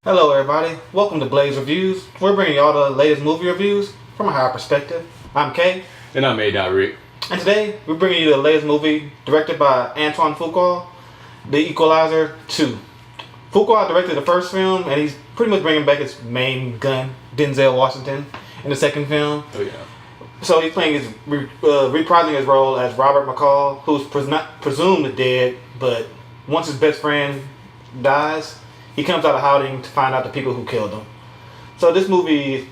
Hello everybody, welcome to Blaze Reviews. We're bringing y'all the latest movie reviews from a higher perspective. I'm Kay. And I'm Rick. And today, we're bringing you the latest movie directed by Antonie Fuqua, The Equalizer 2. Fuqua directed the first film, and he's pretty much bringing back his main gun, Denzel Washington, in the second film. Oh yeah. So he's playing reprising his role as Robert McCall, who's presumed dead, but once his best friend dies, he comes out of hiding to find out the people who killed him. So this movie,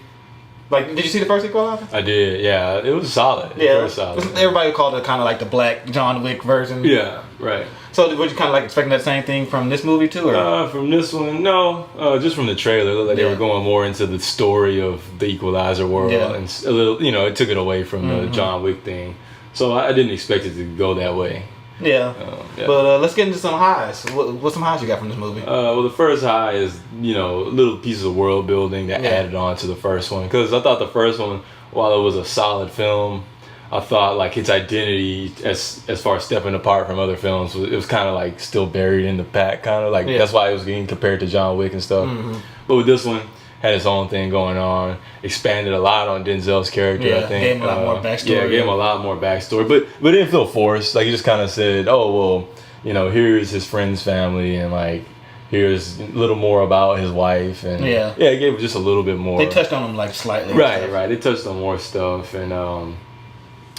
did you see the first Equalizer? I did, yeah. It was solid. Yeah. Very solid. Everybody called it kind of like the black John Wick version. Yeah, right. So would you kind of like expecting that same thing from this movie too? Or? From this one, no. Just from the trailer, it looked like they were going more into the story of the Equalizer world, and a little, it took it away from the John Wick thing. So I didn't expect it to go that way. Yeah. But let's get into some highs. What's some highs you got from this movie? Well, the first high is, little pieces of world building that added on to the first one. Because I thought the first one, while it was a solid film, I thought like its identity as far as stepping apart from other films, it was kind of like still buried in the pack, kind of like that's why it was getting compared to John Wick and stuff. But with this one, had its own thing going on, expanded a lot on Denzel's character, I think. Gave him a lot more backstory. Yeah, gave him a lot more backstory. But it didn't feel forced. Like, he just kind of said, oh, well, here's his friend's family, and like, here's a little more about his wife. And it gave just a little bit more. They touched on him like slightly. Right. They touched on more stuff. And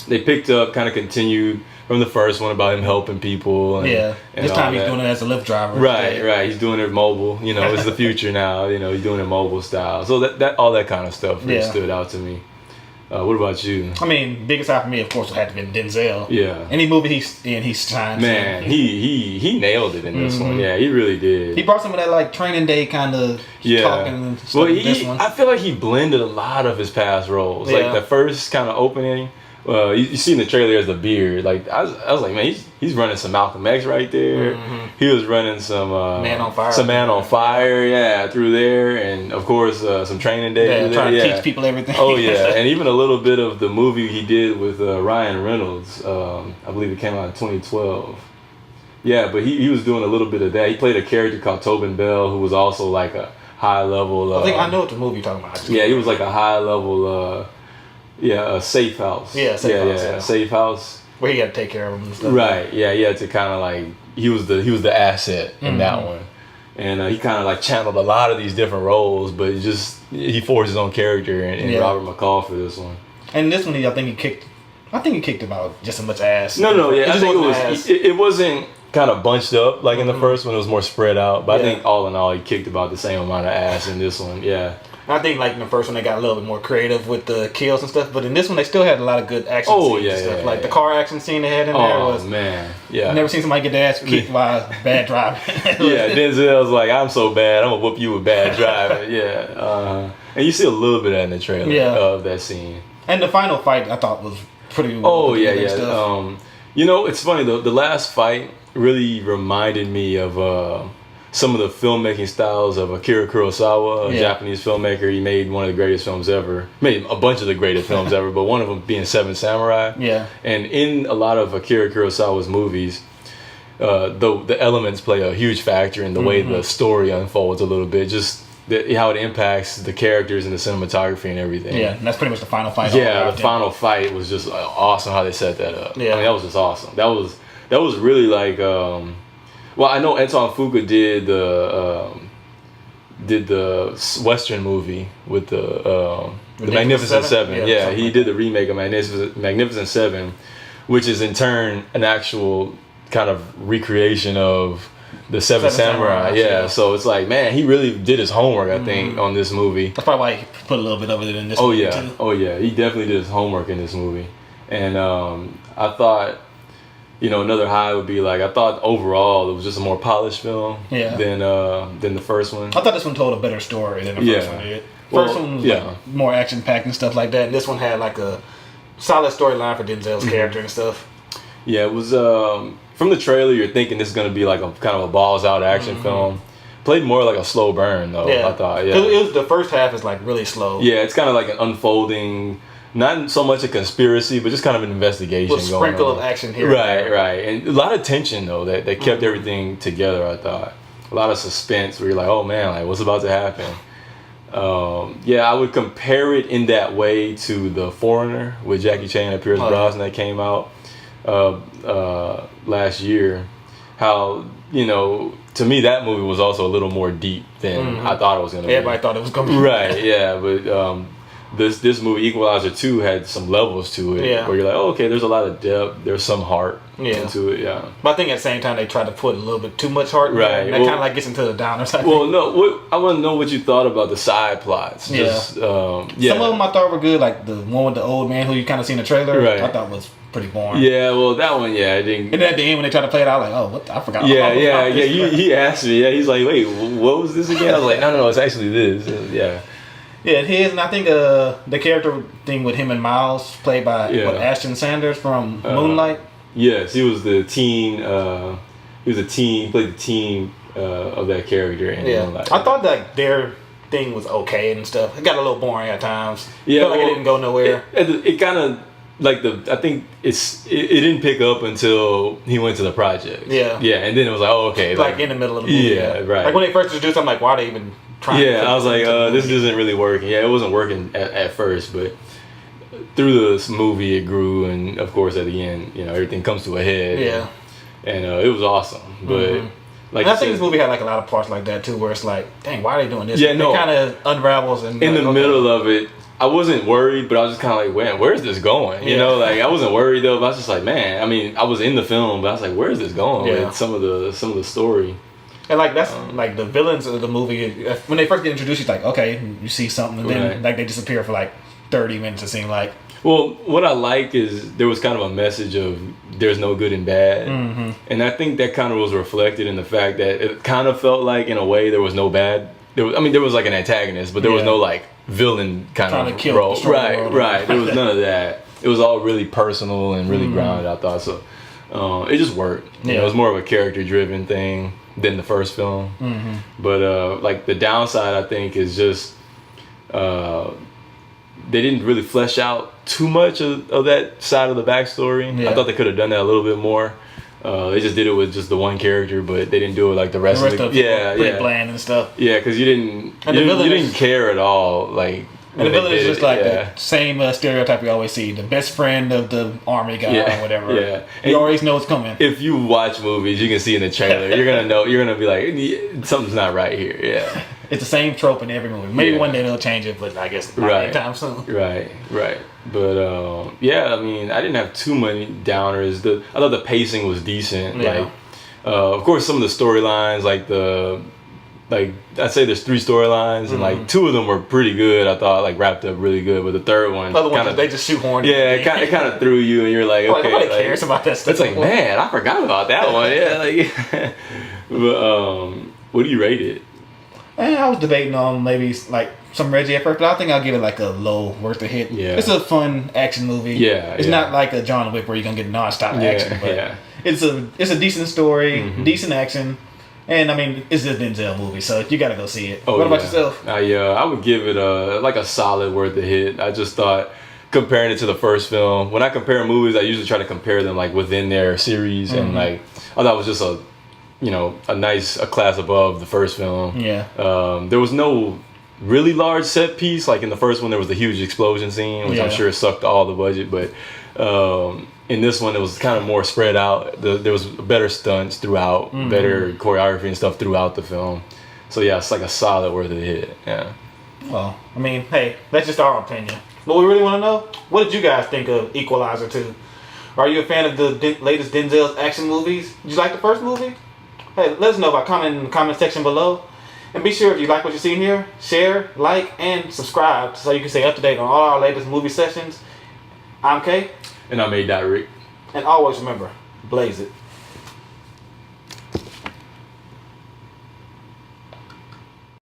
they picked up, kind of continued from the first one about him helping people. And, and this time he's doing it as a Lyft driver. Right. He's doing it mobile. It's the future now. He's doing it mobile style. So that all that kind of stuff really stood out to me. What about you? I mean, biggest high for me, of course, would have to be Denzel. Yeah. Any movie he's in, he shines. Man, he nailed it in this one. Yeah, he really did. He brought some of that like Training Day kind of talking and stuff. Well, this one. I feel like he blended a lot of his past roles. Like the first kind of opening. You see in the trailer as the beard. Like I was like, man, he's running some Malcolm X right there. He was running some Man on Fire. Some Man on Fire, through there, and of course some Training Day. Yeah, trying to teach people everything. Oh yeah, and even a little bit of the movie he did with Ryan Reynolds. I believe it came out in 2012. Yeah, but he was doing a little bit of that. He played a character called Tobin Bell, who was also like a high level. I think I know what the movie you're talking about. He was like a high level. A safe house. Safe house. Where he had to take care of him and stuff. Right. Yeah, he had to kind of like he was the asset in that one, and he kind of like channeled a lot of these different roles, but he forged his own character in Robert McCall for this one. And this one, I think he kicked about just as much ass. No. Yeah, I think it wasn't kind of bunched up like in the first one. It was more spread out, but I think all in all, he kicked about the same amount of ass in this one. Yeah. I think like in the first one they got a little bit more creative with the kills and stuff, but in this one they still had a lot of good action scenes and stuff. Like the car action scene they had in there was man. I've never seen somebody get their ass kicked by bad driving. Denzel's like, I'm so bad, I'm gonna whoop you with bad driving. And you see a little bit of that in the trailer of that scene. And the final fight I thought was pretty stuff. It's funny though, the last fight really reminded me of some of the filmmaking styles of Akira Kurosawa, a Japanese filmmaker. He made one of the greatest films ever. Made a bunch of the greatest films ever, but one of them being Seven Samurai. Yeah. And in a lot of Akira Kurosawa's movies, the elements play a huge factor in the way the story unfolds a little bit. Just how it impacts the characters and the cinematography and everything. Yeah, and that's pretty much the final fight. Yeah, the final fight was just awesome how they set that up. Yeah. I mean, that was just awesome. That was really like... Well, I know Antonie Fuqua did the Western movie with the Magnificent Seven. He did the remake of Magnificent Seven, which is in turn an actual kind of recreation of the Seven Samurai. So it's like, man, he really did his homework, I think, on this movie. That's probably why he put a little bit of it in this movie too. Oh yeah, he definitely did his homework in this movie. And I thought, another high would be like, I thought overall it was just a more polished film than the first one. I thought this one told a better story than the first one did. First one was like more action packed and stuff like that, and this one had like a solid storyline for Denzel's character and stuff. Yeah, it was from the trailer you're thinking this is gonna be like a kind of a balls out action film. Played more like a slow burn though. I thought. Yeah, it was the first half is like really slow. Yeah, it's kind of like an unfolding. Not so much a conspiracy, but just kind of an investigation. With a sprinkle of action here. Right. And a lot of tension, though, that kept everything together, I thought. a lot of suspense where you're like, oh man, like what's about to happen. Yeah, I would compare it in that way to The Foreigner with Jackie Chan and Pierce Brosnan that came out last year. How, you know, to me that movie was also a little more deep than I thought it was going to be. Everybody thought it was going to be. Right, yeah, but this movie Equalizer 2 had some levels to it where you're like, oh, okay, there's a lot of depth, there's some heart into it, But I think at the same time they tried to put a little bit too much heart in there, and that kind of like gets into the downers. Well, no, I want to know what you thought about the side plots. Just, Some of them I thought were good, like the one with the old man who you kind of seen in the trailer. Right. I thought was pretty boring. Yeah, well, that one, I didn't. And then at the end when they tried to play it out, like, oh, what? I forgot. Yeah. He asked me. Yeah, he's like, wait, what was this again? I was like, no, it's actually this. Yeah. Yeah, his, and I think the character thing with him and Miles, played by Ashton Sanders from Moonlight. Yes, he was the teen. He played the teen of that character in Moonlight. I thought that their thing was okay and stuff. It got a little boring at times. Yeah, felt like it didn't go nowhere. It kind of like I think it didn't pick up until he went to the project. Yeah, and then it was like, oh, okay, like in the middle of the movie. Yeah, right. Like when they first introduced, I'm like, why are they even trying? Yeah, I was like, this isn't really working. Yeah, it wasn't working at first, but through this movie it grew, and of course at the end, you know, everything comes to a head. Yeah, and it was awesome. But like, and I think this movie had like a lot of parts like that too, where it's like, dang, why are they doing this? Yeah, no, it kind of unravels and in the middle of it. I wasn't worried, but I was just kind of like, man, where's this going? You know, like I wasn't worried though, but I was just like, man, I mean, I was in the film, but I was like, where's this going with some of the story? And like that's like the villains of the movie. When they first get introduced, you're like, okay, you see something, and then like they disappear for like 30 minutes. It seemed like. Well, what I like is there was kind of a message of there's no good and bad, and I think that kind of was reflected in the fact that it kind of felt like in a way there was no bad. There was like an antagonist, but there was no like villain kind of role. Right. There was none of that. It was all really personal and really grounded, I thought. So it just worked. You know, it was more of a character-driven thing than the first film. But like the downside, I think, is just they didn't really flesh out too much of that side of the backstory. I thought they could have done that a little bit more. They just did it with just the one character, but they didn't do it like the rest of pretty bland and stuff. Yeah, because you didn't care at all. Like, and the villain is just like the same stereotype we always see: the best friend of the army guy or whatever. Yeah, you always know it's coming. If you watch movies, you can see in the trailer. You're gonna know. You're gonna be like, something's not right here. Yeah, it's the same trope in every movie. Maybe one day they'll change it, but I guess not anytime soon. Right. But I mean, I didn't have too many downers. I thought the pacing was decent. Like, of course, some of the storylines, I'd say there's 3 storylines, and like 2 of them were pretty good. I thought like wrapped up really good, but the third one, they just shoothorned. Yeah, it kind of threw you, and you're like, okay, nobody cares about that stuff. It's like, man, I forgot about that one. Yeah, like, but what do you rate it? I was debating on maybe like some Reggie at first, but I think I'll give it like a low worth a hit. Yeah, it's a fun action movie. Yeah, it's not like a John Wick where you're gonna get nonstop action, but it's a decent story, decent action. And I mean, it's a Denzel movie, so you gotta go see it. What about yourself? I would give it a solid worth a hit. I just thought, comparing it to the first film, when I compare movies, I usually try to compare them like within their series, and like I thought it was just a class above the first film. Yeah. There was no really large set piece. Like in the first one, there was the huge explosion scene, which I'm sure sucked all the budget, but. In this one, it was kind of more spread out. There was better stunts throughout, better choreography and stuff throughout the film. So yeah, it's like a solid worth of a hit. Yeah. Well, I mean, hey, that's just our opinion. But we really want to know, what did you guys think of Equalizer 2? Are you a fan of the latest Denzel's action movies? Did you like the first movie? Hey, let us know by commenting in the comment section below. And be sure, if you like what you see here, share, like, and subscribe so you can stay up to date on all our latest movie sessions. I'm Kay. And I'm A. Rick. And always remember, blaze it.